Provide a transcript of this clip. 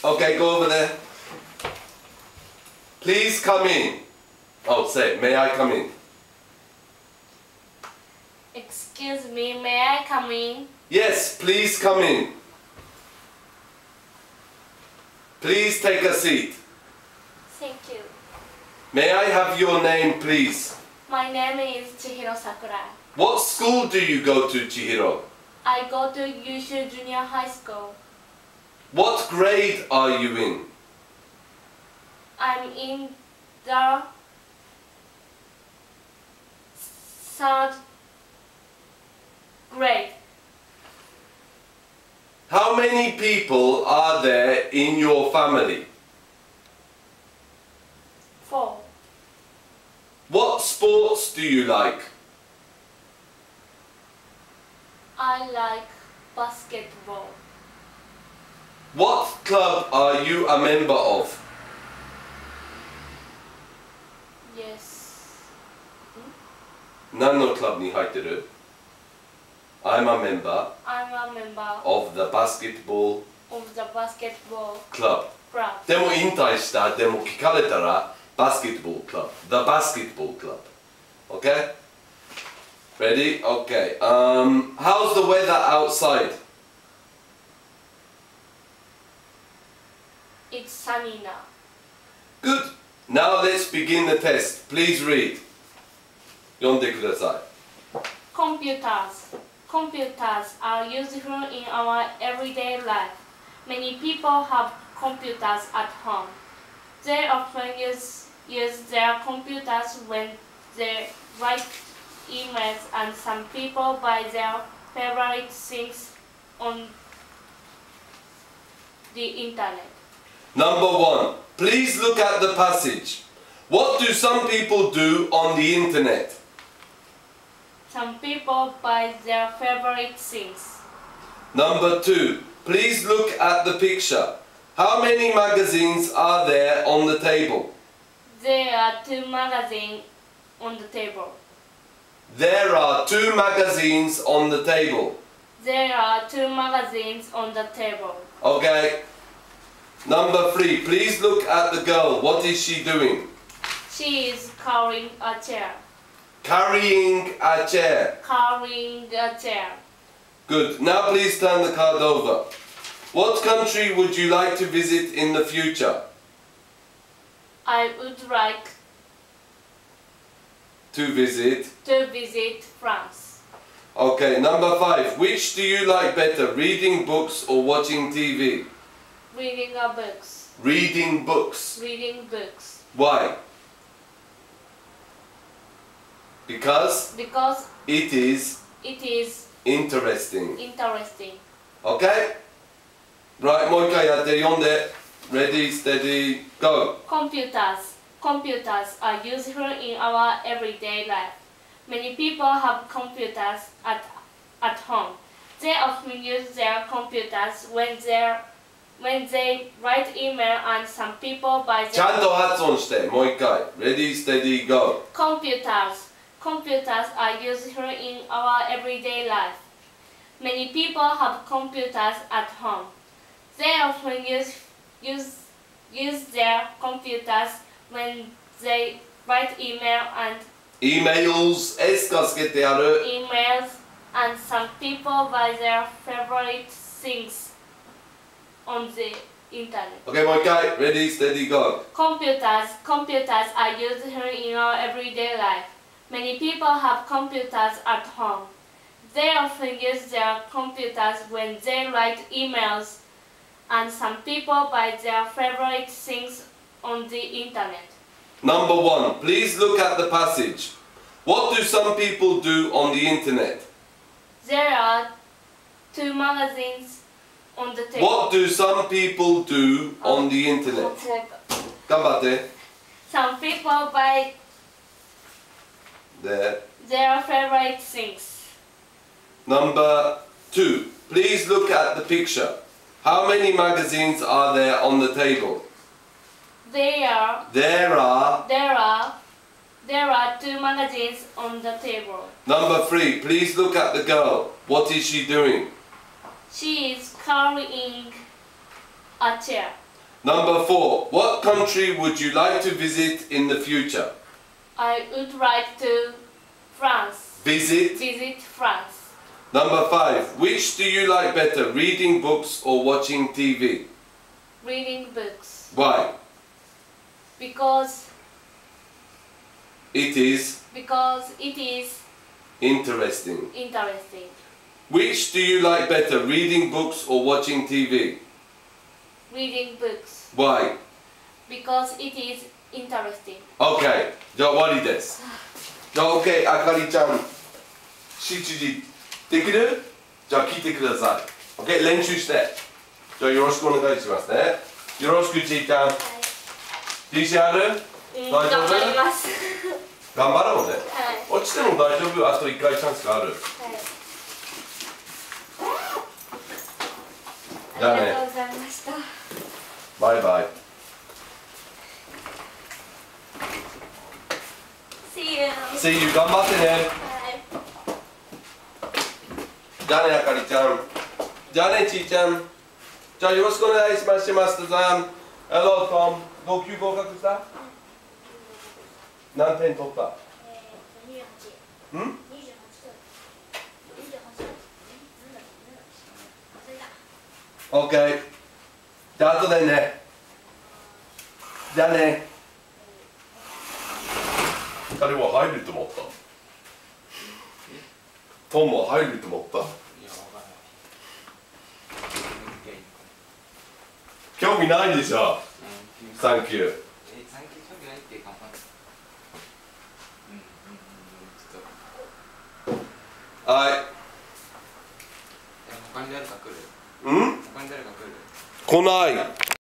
Okay, go over there. Please come in. Oh, say, may I come in? Excuse me, may I come in? Yes, please come in. Please take a seat. Thank you. May I have your name, please? My name is Chihiro Sakurai. What school do you go to, Chihiro? I go to Yushu Junior High School. What grade are you in? I'm in the third grade. How many people are there in your family? 4. What sports do you like? I like basketball. What club are you a member of? Yes. 何のクラブに入ってる? I'm a member I'm a member of the basketball of the basketball club. club. でも引退した。でも聞かれたら basketball club. The basketball club. Okay? Ready? Okay. How's the weather outside? It's sunny now. Good. Now let's begin the test. Please read. 読んでください。Computers. Computers are useful in our everyday life. Many people have computers at home. They often use their computers when they write emails, and some people buy their favorite things on the internet. Number 1. Please look at the passage. What do some people do on the internet? Some people buy their favorite things. Number 2. Please look at the picture. How many magazines are there on the table? There are 2 magazines on the table. There are 2 magazines on the table. There are 2 magazines on the table. Okay. Number 3. Please look at the girl. What is she doing? She is carrying a chair. Carrying a chair. Carrying a chair. Good. Now please turn the card over. What country would you like to visit in the future? I would like To visit. to visit France. Okay, number 5. Which do you like better, reading books or watching TV? Reading a books. Reading books. Reading books. Why? Because Because it is it is interesting. interesting. Okay? Right, もう一回やって読んで。Ready, steady, go. Computers. Computers are useful in our everyday life. Many people have computers at home. They often use their computers when they write email, and some people buy ちゃん their と発音して。もう一回。Ready, steady, go. computers. Computers are useful in our everyday life. Many people have computers at home. They often use their computers when they write email and Emails, S がつけてある。 emails, and some people buy their favorite things on the internet. Okay, もう一回。Ready, steady, go. Computers are useful in our everyday life. Many people have computers at home. They often use their computers when they write emails, and some people buy their favorite things on the internet. Number 1. Please look at the passage. What do some people do on the internet? There are 2 magazines on the table. What do some people do on the internet? 頑張って。 Some people buy There. their favorite things. Number 2. Please look at the picture. How many magazines are there on the table? There are There are. There are 2 magazines on the table. Number 3. Please look at the girl. What is she doing? She is carrying a chair. Number 4. What country would you like to visit in the future? I would like to France. Visit. Visit France. Number 5. Which do you like better, reading books or watching TV? Reading books. Why? Because It is it is interesting. interesting. Which do you like better, reading books or watching TV? Reading books. Why? Because it is interesting. OK。じゃあ終わりです。じゃあ OK、あかりちゃん。7時できる？じゃあ聞いてください。OK、練習して。じゃあよろしくお願いしますね。よろしくちーちゃん。自信ある？大丈夫？頑張ります。頑張ろうね。はい。落ちても大丈夫。あと1回チャンスがある。はい。じゃあね。ありがとうございました。バイバイ。See you. See you。頑張ってね。はい。じゃあね、あかりちゃん。じゃあね、ちーちゃん。じゃあよろしくお願いします。マスターさん。Hello, Tom。同級合格した？何点取った？うん？ OK。じゃあ後でね。じゃあね。彼は入ると思った。トムは入ると思った。興味ないでしょ。サンキュー。はい。他に誰か来る？うん？他に誰か来る？来ない。